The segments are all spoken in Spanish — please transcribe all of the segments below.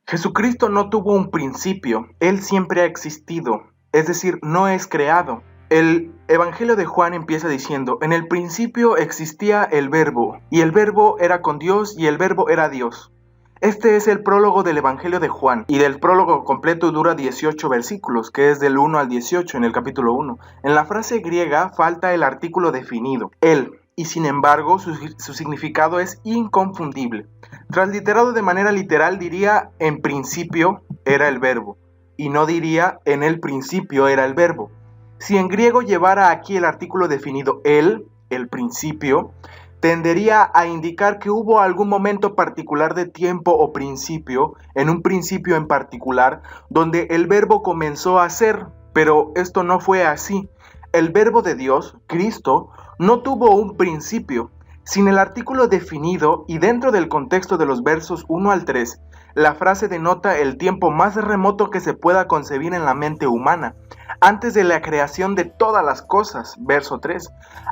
Jesucristo no tuvo un principio, Él siempre ha existido, es decir, no es creado. El Evangelio de Juan empieza diciendo, en el principio existía el Verbo, y el Verbo era con Dios, y el Verbo era Dios. Este es el prólogo del Evangelio de Juan, y del prólogo completo dura 18 versículos, que es del 1 al 18 en el capítulo 1. En la frase griega falta el artículo definido, él, y sin embargo su significado es inconfundible. Transliterado de manera literal diría en principio era el verbo, y no diría en el principio era el verbo. Si en griego llevara aquí el artículo definido el principio, tendería a indicar que hubo algún momento particular de tiempo o principio, en un principio en particular, donde el verbo comenzó a ser, pero esto no fue así. El verbo de Dios, Cristo, no tuvo un principio. Sin el artículo definido y dentro del contexto de los versos 1 al 3, la frase denota el tiempo más remoto que se pueda concebir en la mente humana, antes de la creación de todas las cosas, verso 3,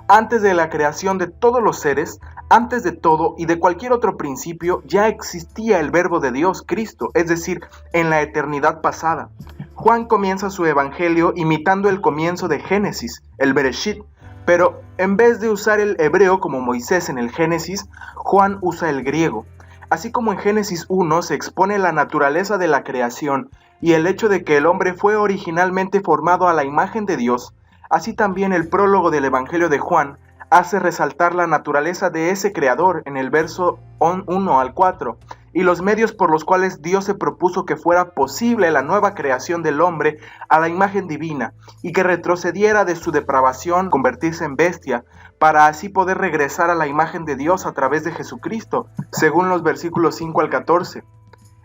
antes de la creación de todos los seres, antes de todo y de cualquier otro principio, ya existía el verbo de Dios, Cristo, es decir, en la eternidad pasada. Juan comienza su evangelio imitando el comienzo de Génesis, el Bereshit, pero en vez de usar el hebreo como Moisés en el Génesis, Juan usa el griego. Así como en Génesis 1 se expone la naturaleza de la creación y el hecho de que el hombre fue originalmente formado a la imagen de Dios, así también el prólogo del Evangelio de Juan hace resaltar la naturaleza de ese creador en el verso 1 al 4 y los medios por los cuales Dios se propuso que fuera posible la nueva creación del hombre a la imagen divina y que retrocediera de su depravación, convertirse en bestia, para así poder regresar a la imagen de Dios a través de Jesucristo, según los versículos 5 al 14.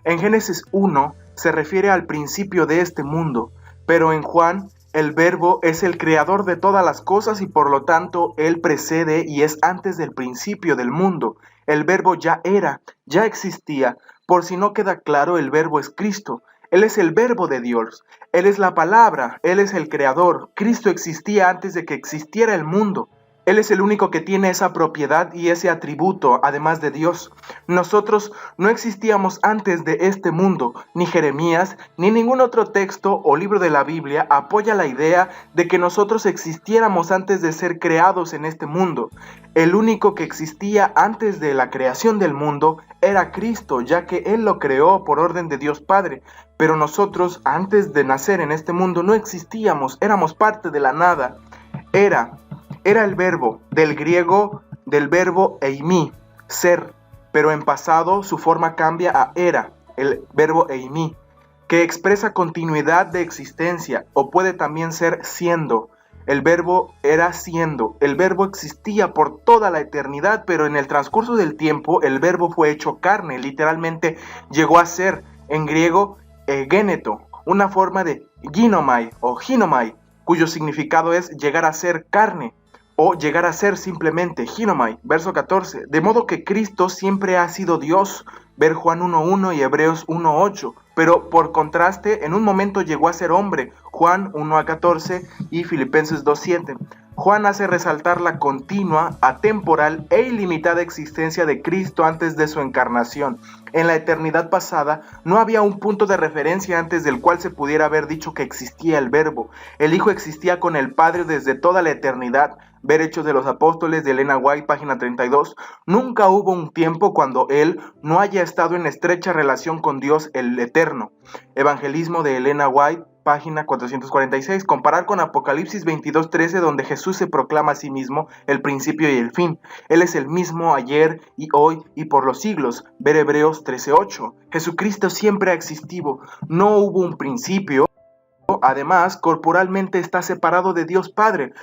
En Génesis 1 se refiere al principio de este mundo, pero en Juan el Verbo es el creador de todas las cosas y por lo tanto Él precede y es antes del principio del mundo. El Verbo ya era, ya existía. Por si no queda claro, el Verbo es Cristo. Él es el Verbo de Dios. Él es la palabra. Él es el creador. Cristo existía antes de que existiera el mundo. Él es el único que tiene esa propiedad y ese atributo, además de Dios. Nosotros no existíamos antes de este mundo, ni Jeremías, ni ningún otro texto o libro de la Biblia apoya la idea de que nosotros existiéramos antes de ser creados en este mundo. El único que existía antes de la creación del mundo era Cristo, ya que Él lo creó por orden de Dios Padre. Pero nosotros, antes de nacer en este mundo, no existíamos, éramos parte de la nada. Era el verbo, del griego del verbo eimi, ser, pero en pasado su forma cambia a era, el verbo eimi, que expresa continuidad de existencia, o puede también ser siendo. El verbo era siendo, el verbo existía por toda la eternidad, pero en el transcurso del tiempo el verbo fue hecho carne, literalmente llegó a ser, en griego, géneto, una forma de ginomai o ginomai, cuyo significado es llegar a ser carne, o llegar a ser simplemente ginomai, verso 14, de modo que Cristo siempre ha sido Dios, ver Juan 1.1 y Hebreos 1.8, pero por contraste en un momento llegó a ser hombre, Juan 1.14 y Filipenses 2.7. Juan hace resaltar la continua, atemporal e ilimitada existencia de Cristo antes de su encarnación. En la eternidad pasada no había un punto de referencia antes del cual se pudiera haber dicho que existía el Verbo. El Hijo existía con el Padre desde toda la eternidad. Ver Hechos de los Apóstoles de Elena White, página 32. Nunca hubo un tiempo cuando Él no haya estado en estrecha relación con Dios el Eterno. Evangelismo de Elena White, página 446, comparar con Apocalipsis 22:13, donde Jesús se proclama a sí mismo el principio y el fin. Él es el mismo ayer y hoy y por los siglos. Ver Hebreos 13:8. Jesucristo siempre ha existido. No hubo un principio. Además, corporalmente está separado de Dios Padre,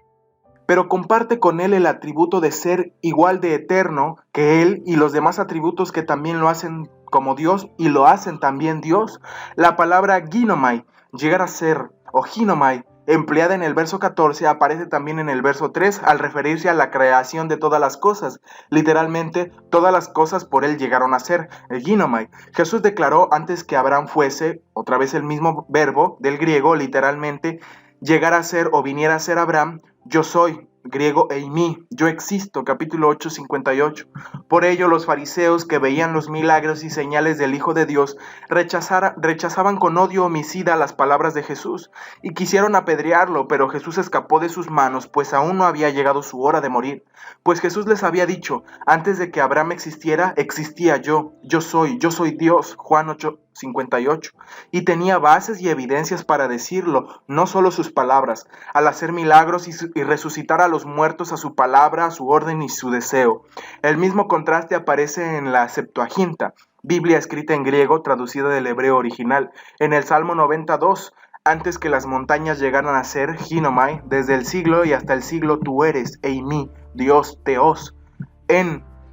pero comparte con Él el atributo de ser igual de eterno que Él y los demás atributos que también lo hacen como Dios y lo hacen también Dios. La palabra ginomai, llegar a ser, o ginomai, empleada en el verso 14, aparece también en el verso 3 al referirse a la creación de todas las cosas. Literalmente, todas las cosas por Él llegaron a ser, el ginomai. Jesús declaró antes que Abraham fuese, otra vez el mismo verbo del griego, literalmente, llegar a ser o viniera a ser Abraham, yo soy, griego eimi, yo existo, capítulo 8, 58. Por ello los fariseos que veían los milagros y señales del Hijo de Dios rechazaban con odio homicida las palabras de Jesús y quisieron apedrearlo, pero Jesús escapó de sus manos, pues aún no había llegado su hora de morir. Pues Jesús les había dicho, antes de que Abraham existiera, existía yo soy Dios, Juan 8, 58, y tenía bases y evidencias para decirlo, no solo sus palabras, al hacer milagros y resucitar a los muertos a su palabra, a su orden y su deseo. El mismo contraste aparece en la Septuaginta, Biblia escrita en griego, traducida del hebreo original, en el Salmo 92, antes que las montañas llegaran a ser Ginomai, desde el siglo y hasta el siglo tú eres, Eimi, Dios, Teos.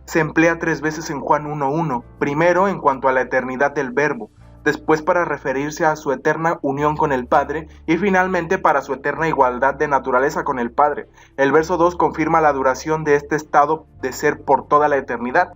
Se emplea 3 veces en Juan 1:1, primero en cuanto a la eternidad del Verbo, después para referirse a su eterna unión con el Padre y finalmente para su eterna igualdad de naturaleza con el Padre. El verso 2 confirma la duración de este estado de ser por toda la eternidad.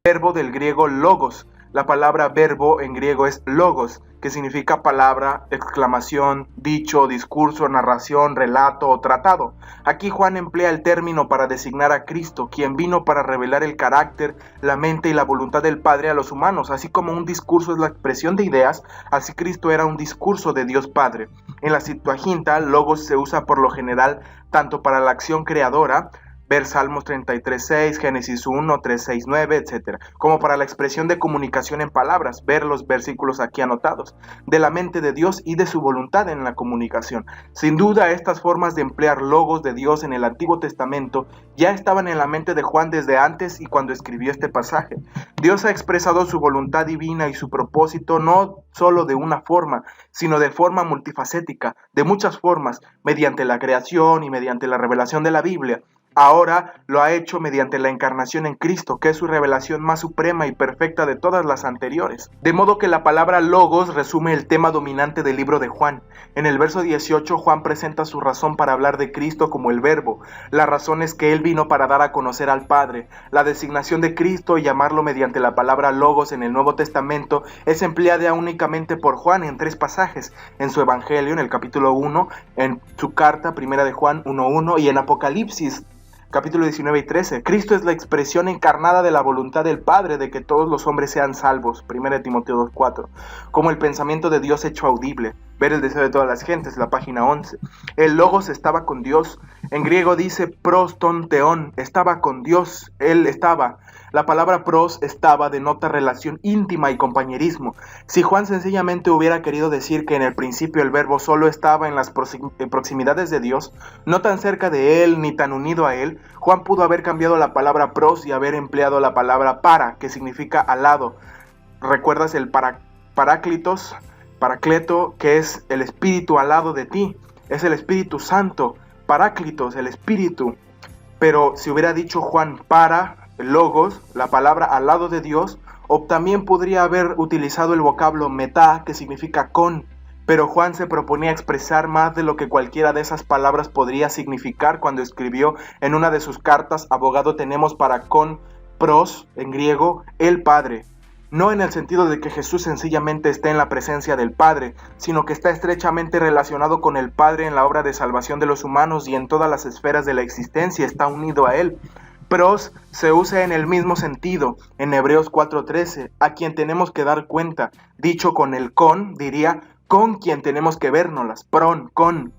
Verbo del griego logos. La palabra verbo en griego es logos, que significa palabra, exclamación, dicho, discurso, narración, relato o tratado. Aquí Juan emplea el término para designar a Cristo, quien vino para revelar el carácter, la mente y la voluntad del Padre a los humanos. Así como un discurso es la expresión de ideas, así Cristo era un discurso de Dios Padre. En la Septuaginta, logos se usa por lo general tanto para la acción creadora, ver Salmos 33:6, Génesis 1, 3, 6, 9, etc. Como para la expresión de comunicación en palabras, ver los versículos aquí anotados, de la mente de Dios y de su voluntad en la comunicación. Sin duda, estas formas de emplear logos de Dios en el Antiguo Testamento ya estaban en la mente de Juan desde antes y cuando escribió este pasaje. Dios ha expresado su voluntad divina y su propósito no solo de una forma, sino de forma multifacética, de muchas formas, mediante la creación y mediante la revelación de la Biblia. Ahora lo ha hecho mediante la encarnación en Cristo, que es su revelación más suprema y perfecta de todas las anteriores. De modo que la palabra logos resume el tema dominante del libro de Juan. En el verso 18, Juan presenta su razón para hablar de Cristo como el Verbo. La razón es que Él vino para dar a conocer al Padre. La designación de Cristo y llamarlo mediante la palabra logos en el Nuevo Testamento es empleada únicamente por Juan en 3 pasajes, en su Evangelio, en el capítulo 1, en su carta, primera de Juan 1:1, y en Apocalipsis, capítulo 19 y 13. Cristo es la expresión encarnada de la voluntad del Padre de que todos los hombres sean salvos. 1 Timoteo 2:4. Como el pensamiento de Dios hecho audible. Ver el deseo de todas las gentes, la página 11. El Logos estaba con Dios. En griego dice pros ton theon, estaba con Dios, Él estaba. La palabra pros, estaba, denota relación íntima y compañerismo. Si Juan sencillamente hubiera querido decir que en el principio el Verbo solo estaba en las proximidades de Dios, no tan cerca de Él ni tan unido a Él, Juan pudo haber cambiado la palabra pros y haber empleado la palabra para, que significa al lado. ¿Recuerdas el paráclitos, paracleto, que es el Espíritu al lado de ti? Es el Espíritu Santo, paráclitos, el Espíritu. Pero si hubiera dicho Juan para, logos, la palabra al lado de Dios, o también podría haber utilizado el vocablo metá, que significa con, pero Juan se proponía expresar más de lo que cualquiera de esas palabras podría significar cuando escribió en una de sus cartas, abogado tenemos para con, pros, en griego, el Padre. No en el sentido de que Jesús sencillamente esté en la presencia del Padre, sino que está estrechamente relacionado con el Padre en la obra de salvación de los humanos y en todas las esferas de la existencia está unido a Él. Pros se usa en el mismo sentido, en Hebreos 4:13, a quien tenemos que dar cuenta. Dicho con el con, diría, con quien tenemos que vernoslas, con.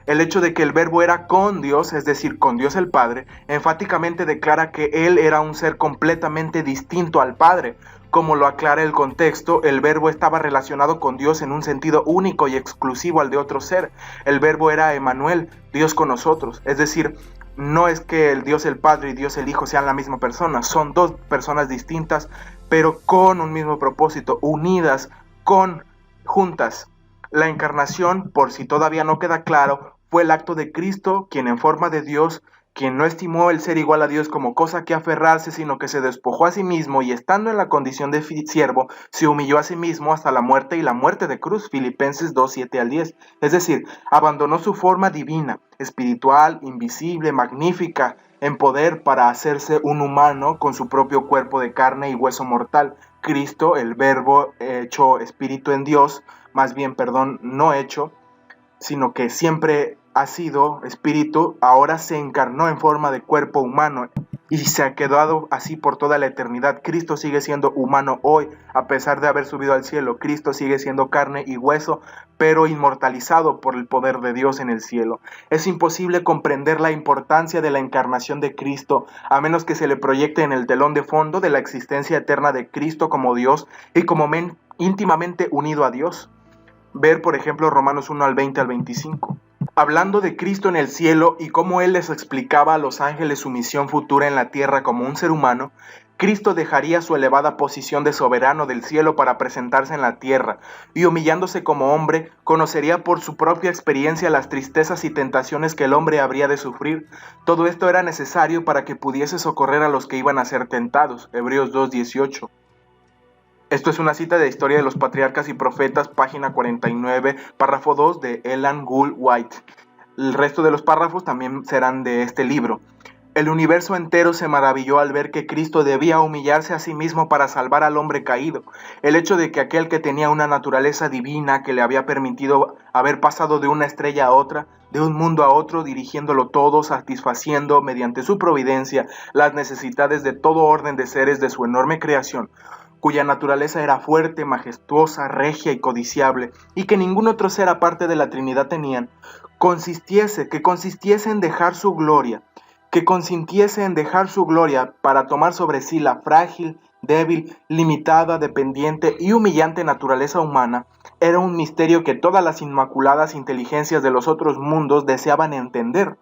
El hecho de que el Verbo era con Dios, es decir, con Dios el Padre, enfáticamente declara que Él era un ser completamente distinto al Padre. Como lo aclara el contexto, el Verbo estaba relacionado con Dios en un sentido único y exclusivo al de otro ser. El Verbo era Emmanuel, Dios con nosotros, es decir, no es que el Dios el Padre y Dios el Hijo sean la misma persona, son 2 personas distintas, pero con un mismo propósito, unidas, juntas. La encarnación, por si todavía no queda claro, fue el acto de Cristo, quien en forma de Dios, quien no estimó el ser igual a Dios como cosa que aferrarse, sino que se despojó a sí mismo y estando en la condición de siervo, se humilló a sí mismo hasta la muerte y la muerte de cruz, Filipenses 2:7-10. Es decir, abandonó su forma divina, espiritual, invisible, magnífica, en poder para hacerse un humano con su propio cuerpo de carne y hueso mortal. Cristo, el verbo hecho espíritu en Dios, no hecho, sino que siempre ha sido espíritu, ahora se encarnó en forma de cuerpo humano y se ha quedado así por toda la eternidad. Cristo sigue siendo humano hoy, a pesar de haber subido al cielo. Cristo sigue siendo carne y hueso, pero inmortalizado por el poder de Dios en el cielo. Es imposible comprender la importancia de la encarnación de Cristo, a menos que se le proyecte en el telón de fondo de la existencia eterna de Cristo como Dios y como íntimamente unido a Dios. Ver, por ejemplo, Romanos 1 al 20 al 25. Hablando de Cristo en el cielo y cómo Él les explicaba a los ángeles su misión futura en la tierra como un ser humano, Cristo dejaría su elevada posición de soberano del cielo para presentarse en la tierra, y humillándose como hombre, conocería por su propia experiencia las tristezas y tentaciones que el hombre habría de sufrir. Todo esto era necesario para que pudiese socorrer a los que iban a ser tentados. Hebreos 2:18. Esto es una cita de Historia de los Patriarcas y Profetas, página 49, párrafo 2 de Ellen Gould White. El resto de los párrafos también serán de este libro. El universo entero se maravilló al ver que Cristo debía humillarse a sí mismo para salvar al hombre caído. El hecho de que aquel que tenía una naturaleza divina que le había permitido haber pasado de una estrella a otra, de un mundo a otro, dirigiéndolo todo, satisfaciendo mediante su providencia las necesidades de todo orden de seres de su enorme creación, cuya naturaleza era fuerte, majestuosa, regia y codiciable, y que ningún otro ser aparte de la Trinidad tenían, que consintiese en dejar su gloria para tomar sobre sí la frágil, débil, limitada, dependiente y humillante naturaleza humana, era un misterio que todas las inmaculadas inteligencias de los otros mundos deseaban entender.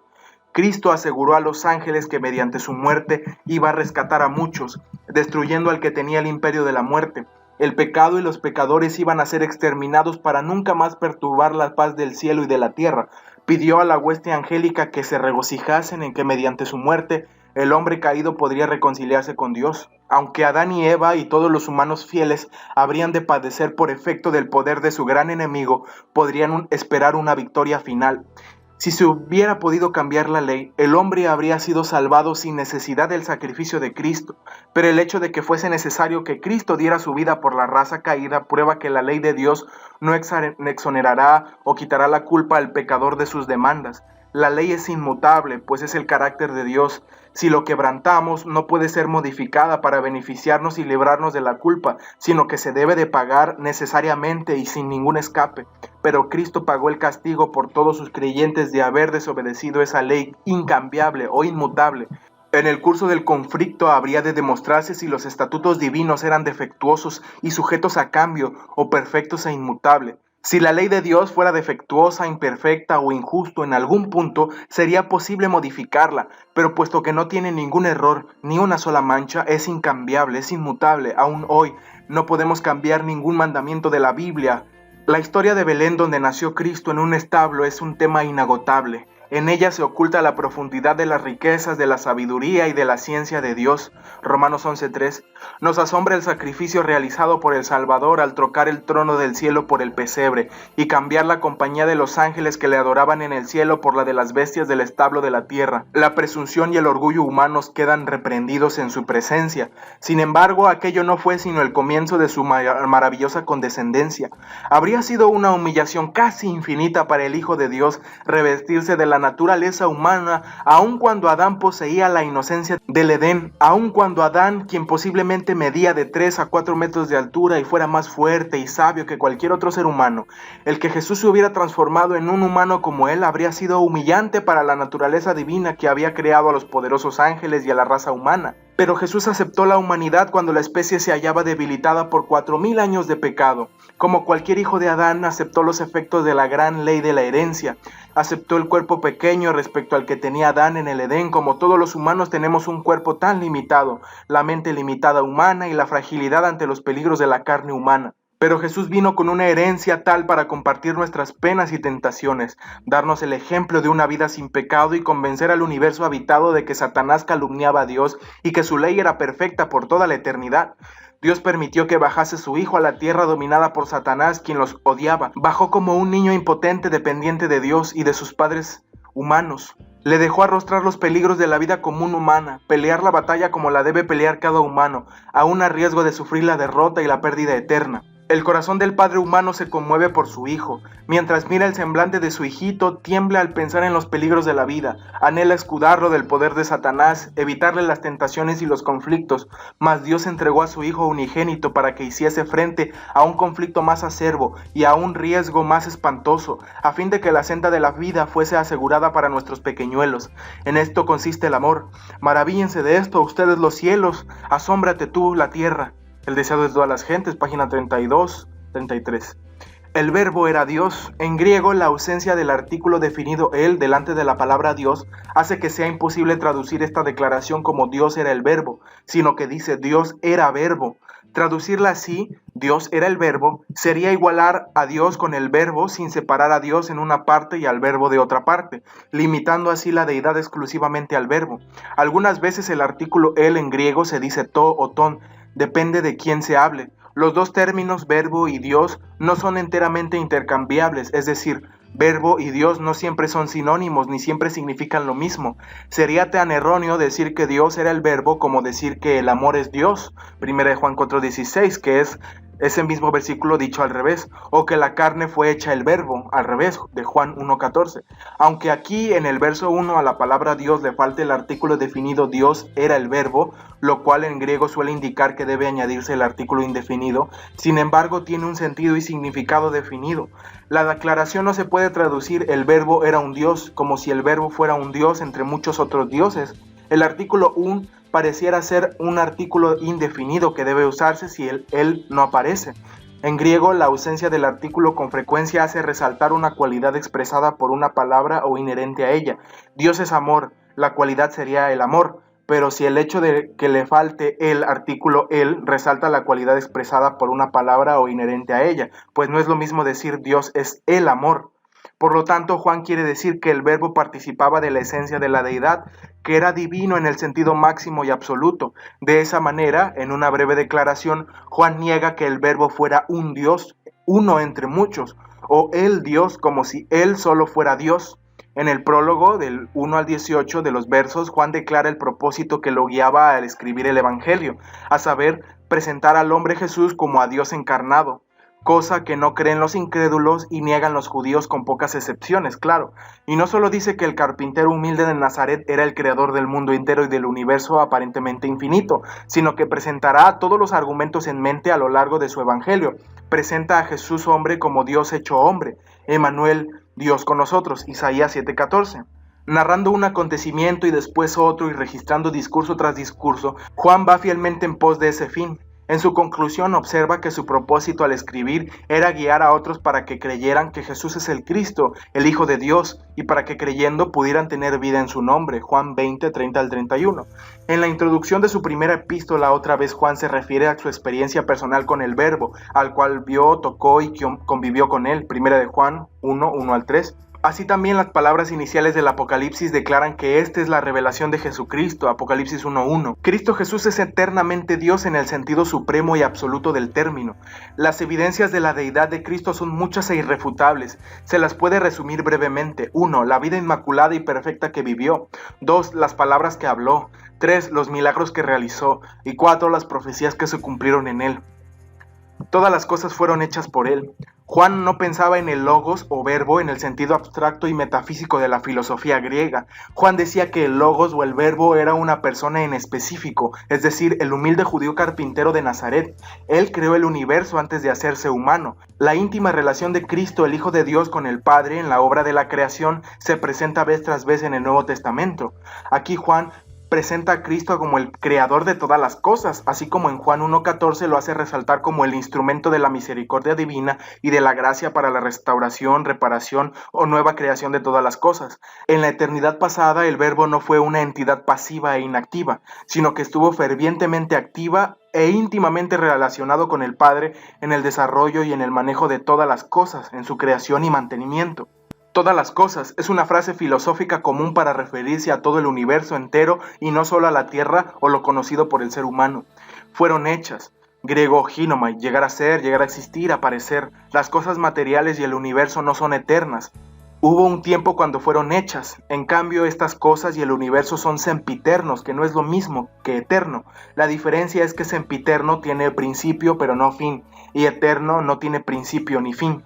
Cristo aseguró a los ángeles que mediante su muerte iba a rescatar a muchos, destruyendo al que tenía el imperio de la muerte. El pecado y los pecadores iban a ser exterminados para nunca más perturbar la paz del cielo y de la tierra. Pidió a la hueste angélica que se regocijasen en que mediante su muerte el hombre caído podría reconciliarse con Dios. Aunque Adán y Eva y todos los humanos fieles habrían de padecer por efecto del poder de su gran enemigo, podrían esperar una victoria final. Si se hubiera podido cambiar la ley, el hombre habría sido salvado sin necesidad del sacrificio de Cristo, pero el hecho de que fuese necesario que Cristo diera su vida por la raza caída prueba que la ley de Dios no exonerará o quitará la culpa al pecador de sus demandas. La ley es inmutable, pues es el carácter de Dios. Si lo quebrantamos, no puede ser modificada para beneficiarnos y librarnos de la culpa, sino que se debe de pagar necesariamente y sin ningún escape. Pero Cristo pagó el castigo por todos sus creyentes de haber desobedecido esa ley incambiable o inmutable. En el curso del conflicto habría de demostrarse si los estatutos divinos eran defectuosos y sujetos a cambio, o perfectos e inmutables. Si la ley de Dios fuera defectuosa, imperfecta o injusto en algún punto, sería posible modificarla, pero puesto que no tiene ningún error, ni una sola mancha, es incambiable, es inmutable. Aún hoy no podemos cambiar ningún mandamiento de la Biblia. La historia de Belén, donde nació Cristo en un establo, es un tema inagotable. En ella se oculta la profundidad de las riquezas, de la sabiduría y de la ciencia de Dios. Romanos 11:3. Nos asombra el sacrificio realizado por el Salvador al trocar el trono del cielo por el pesebre y cambiar la compañía de los ángeles que le adoraban en el cielo por la de las bestias del establo de la tierra. La presunción y el orgullo humanos quedan reprendidos en su presencia. Sin embargo, aquello no fue sino el comienzo de su maravillosa condescendencia. Habría sido una humillación casi infinita para el Hijo de Dios revestirse de la naturaleza humana, aun cuando Adán poseía la inocencia del Edén, aun cuando Adán, quien posiblemente medía de 3 a 4 metros de altura y fuera más fuerte y sabio que cualquier otro ser humano, el que Jesús se hubiera transformado en un humano como él habría sido humillante para la naturaleza divina que había creado a los poderosos ángeles y a la raza humana. Pero Jesús aceptó la humanidad cuando la especie se hallaba debilitada por 4000 años de pecado. Como cualquier hijo de Adán, aceptó los efectos de la gran ley de la herencia. Aceptó el cuerpo pequeño respecto al que tenía Adán en el Edén. Como todos los humanos tenemos un cuerpo tan limitado, la mente limitada humana y la fragilidad ante los peligros de la carne humana. Pero Jesús vino con una herencia tal para compartir nuestras penas y tentaciones, darnos el ejemplo de una vida sin pecado y convencer al universo habitado de que Satanás calumniaba a Dios y que su ley era perfecta por toda la eternidad. Dios permitió que bajase su Hijo a la tierra dominada por Satanás, quien los odiaba. Bajó como un niño impotente, dependiente de Dios y de sus padres humanos. Le dejó arrostrar los peligros de la vida común humana, pelear la batalla como la debe pelear cada humano, aún a riesgo de sufrir la derrota y la pérdida eterna. El corazón del padre humano se conmueve por su hijo. Mientras mira el semblante de su hijito, tiembla al pensar en los peligros de la vida. Anhela escudarlo del poder de Satanás, evitarle las tentaciones y los conflictos. Mas Dios entregó a su hijo unigénito para que hiciese frente a un conflicto más acerbo y a un riesgo más espantoso, a fin de que la senda de la vida fuese asegurada para nuestros pequeñuelos. En esto consiste el amor. Maravíllense de esto, ustedes los cielos. Asómbrate tú, la tierra. El deseo de todas las gentes, página 32, 33. El verbo era Dios. En griego, la ausencia del artículo definido él delante de la palabra Dios hace que sea imposible traducir esta declaración como Dios era el verbo, sino que dice Dios era verbo. Traducirla así, Dios era el verbo, sería igualar a Dios con el verbo sin separar a Dios en una parte y al verbo de otra parte, limitando así la deidad exclusivamente al verbo. Algunas veces el artículo él en griego se dice to o ton, depende de quién se hable. Los dos términos verbo y Dios no son enteramente intercambiables, es decir, verbo y Dios no siempre son sinónimos ni siempre significan lo mismo. Sería tan erróneo decir que Dios era el verbo como decir que el amor es Dios, 1 Juan 4:16, que es ese mismo versículo dicho al revés, o que la carne fue hecha el verbo, al revés, de Juan 1:14. Aunque aquí en el verso 1 a la palabra Dios le falte el artículo definido Dios era el verbo, lo cual en griego suele indicar que debe añadirse el artículo indefinido, sin embargo tiene un sentido y significado definido. La declaración no se puede traducir el verbo era un Dios como si el verbo fuera un Dios entre muchos otros dioses. El artículo un pareciera ser un artículo indefinido que debe usarse si él no aparece. En griego, la ausencia del artículo con frecuencia hace resaltar una cualidad expresada por una palabra o inherente a ella. Dios es amor, la cualidad sería el amor, pero si el hecho de que le falte el artículo él resalta la cualidad expresada por una palabra o inherente a ella, pues no es lo mismo decir Dios es el amor. Por lo tanto, Juan quiere decir que el verbo participaba de la esencia de la deidad, que era divino en el sentido máximo y absoluto. De esa manera, en una breve declaración, Juan niega que el verbo fuera un Dios, uno entre muchos, o el Dios como si él solo fuera Dios. En el prólogo del 1 al 18 de los versos, Juan declara el propósito que lo guiaba al escribir el Evangelio, a saber, presentar al hombre Jesús como a Dios encarnado, cosa que no creen los incrédulos y niegan los judíos con pocas excepciones, claro. Y no solo dice que el carpintero humilde de Nazaret era el creador del mundo entero y del universo aparentemente infinito, sino que presentará todos los argumentos en mente a lo largo de su evangelio. Presenta a Jesús hombre como Dios hecho hombre, Emmanuel, Dios con nosotros, Isaías 7:14. Narrando un acontecimiento y después otro y registrando discurso tras discurso, Juan va fielmente en pos de ese fin. En su conclusión observa que su propósito al escribir era guiar a otros para que creyeran que Jesús es el Cristo, el Hijo de Dios, y para que creyendo pudieran tener vida en su nombre. Juan 20, 30 al 31. En la introducción de su primera epístola, otra vez Juan se refiere a su experiencia personal con el Verbo, al cual vio, tocó y convivió con él. 1 Juan 1, 1 al 3. Así también las palabras iniciales del Apocalipsis declaran que esta es la revelación de Jesucristo, Apocalipsis 1:1. Cristo Jesús es eternamente Dios en el sentido supremo y absoluto del término. Las evidencias de la deidad de Cristo son muchas e irrefutables. Se las puede resumir brevemente. 1. La vida inmaculada y perfecta que vivió. 2. Las palabras que habló. 3. Los milagros que realizó. Y 4. Las profecías que se cumplieron en él. Todas las cosas fueron hechas por él. Juan no pensaba en el logos o verbo en el sentido abstracto y metafísico de la filosofía griega. Juan decía que el logos o el verbo era una persona en específico, es decir, el humilde judío carpintero de Nazaret. Él creó el universo antes de hacerse humano. La íntima relación de Cristo, el Hijo de Dios, con el Padre en la obra de la creación se presenta vez tras vez en el Nuevo Testamento. Aquí Juan presenta a Cristo como el creador de todas las cosas, así como en Juan 1:14 lo hace resaltar como el instrumento de la misericordia divina y de la gracia para la restauración, reparación o nueva creación de todas las cosas. En la eternidad pasada el Verbo no fue una entidad pasiva e inactiva, sino que estuvo fervientemente activa e íntimamente relacionado con el Padre en el desarrollo y en el manejo de todas las cosas, en su creación y mantenimiento. Todas las cosas es una frase filosófica común para referirse a todo el universo entero y no solo a la Tierra o lo conocido por el ser humano. Fueron hechas. Griego ginomai, llegar a ser, llegar a existir, aparecer. Las cosas materiales y el universo no son eternas. Hubo un tiempo cuando fueron hechas. En cambio, estas cosas y el universo son sempiternos, que no es lo mismo que eterno. La diferencia es que sempiterno tiene principio pero no fin, y eterno no tiene principio ni fin.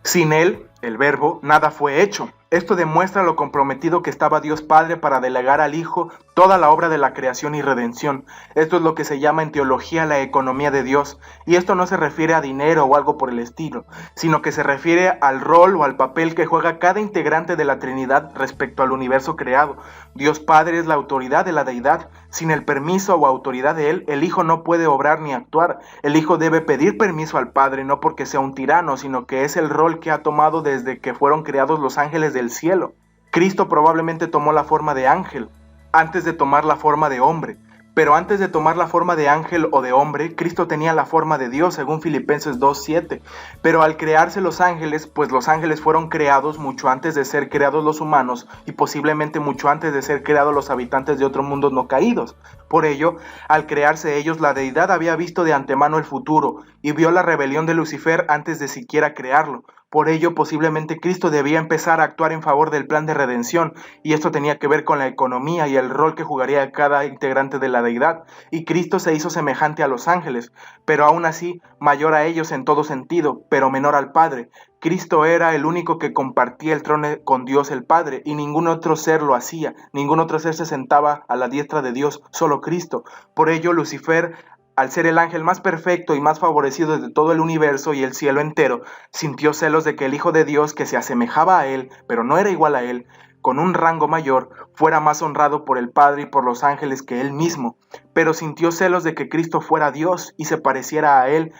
Sin él, el Verbo, nada fue hecho. Esto demuestra lo comprometido que estaba Dios Padre para delegar al Hijo toda la obra de la creación y redención. Esto es lo que se llama en teología la economía de Dios. Y esto no se refiere a dinero o algo por el estilo, sino que se refiere al rol o al papel que juega cada integrante de la Trinidad respecto al universo creado. Dios Padre es la autoridad de la deidad. Sin el permiso o autoridad de Él, el Hijo no puede obrar ni actuar. El Hijo debe pedir permiso al Padre, no porque sea un tirano, sino que es el rol que ha tomado desde que fueron creados los ángeles del cielo. Cristo probablemente tomó la forma de ángel antes de tomar la forma de hombre, pero antes de tomar la forma de ángel o de hombre, Cristo tenía la forma de Dios, según Filipenses 2:7. Pero al crearse los ángeles, pues los ángeles fueron creados mucho antes de ser creados los humanos y posiblemente mucho antes de ser creados los habitantes de otros mundos no caídos. Por ello, al crearse ellos, la deidad había visto de antemano el futuro y vio la rebelión de Lucifer antes de siquiera crearlo. Por ello, posiblemente Cristo debía empezar a actuar en favor del plan de redención, y esto tenía que ver con la economía y el rol que jugaría cada integrante de la deidad. Y Cristo se hizo semejante a los ángeles, pero aún así mayor a ellos en todo sentido, pero menor al Padre. Cristo era el único que compartía el trono con Dios el Padre, y ningún otro ser lo hacía, ningún otro ser se sentaba a la diestra de Dios, solo Cristo. Por ello, Lucifer, al ser el ángel más perfecto y más favorecido de todo el universo y el cielo entero, sintió celos de que el Hijo de Dios, que se asemejaba a él, pero no era igual a él, con un rango mayor, fuera más honrado por el Padre y por los ángeles que él mismo. Pero sintió celos de que Cristo fuera Dios y se pareciera a él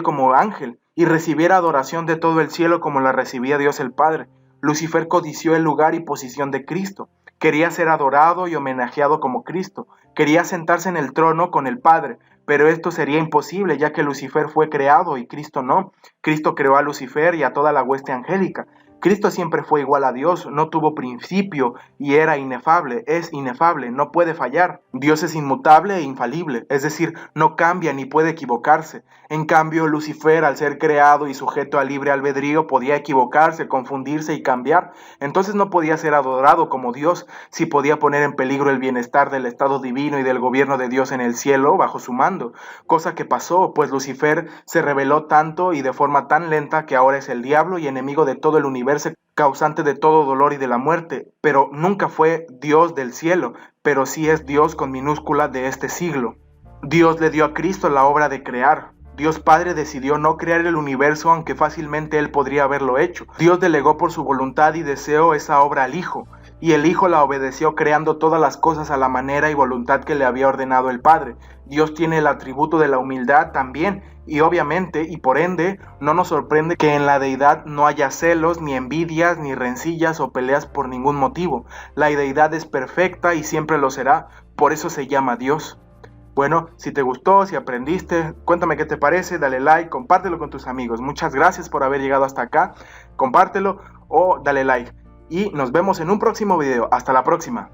como ángel, y recibiera adoración de todo el cielo como la recibía Dios el Padre. Lucifer codició el lugar y posición de Cristo. Quería ser adorado y homenajeado como Cristo. Quería sentarse en el trono con el Padre, pero esto sería imposible ya que Lucifer fue creado y Cristo no. Cristo creó a Lucifer y a toda la hueste angélica. Cristo siempre fue igual a Dios, no tuvo principio y era inefable, es inefable, no puede fallar. Dios es inmutable e infalible, es decir, no cambia ni puede equivocarse. En cambio, Lucifer, al ser creado y sujeto al libre albedrío, podía equivocarse, confundirse y cambiar. Entonces no podía ser adorado como Dios, si podía poner en peligro el bienestar del estado divino y del gobierno de Dios en el cielo bajo su mando. Cosa que pasó, pues Lucifer se rebeló tanto y de forma tan lenta que ahora es el diablo y enemigo de todo el universo, causante de todo dolor y de la muerte, pero nunca fue Dios del cielo, pero sí es Dios con minúscula de este siglo. Dios le dio a Cristo la obra de crear. Dios Padre decidió no crear el universo aunque fácilmente Él podría haberlo hecho. Dios delegó por su voluntad y deseo esa obra al Hijo, y el Hijo la obedeció creando todas las cosas a la manera y voluntad que le había ordenado el Padre. Dios tiene el atributo de la humildad también, y obviamente, y por ende, no nos sorprende que en la deidad no haya celos, ni envidias, ni rencillas o peleas por ningún motivo. La deidad es perfecta y siempre lo será, por eso se llama Dios. Bueno, si te gustó, si aprendiste, cuéntame qué te parece, dale like, compártelo con tus amigos. Muchas gracias por haber llegado hasta acá, compártelo o dale like. Y nos vemos en un próximo video. Hasta la próxima.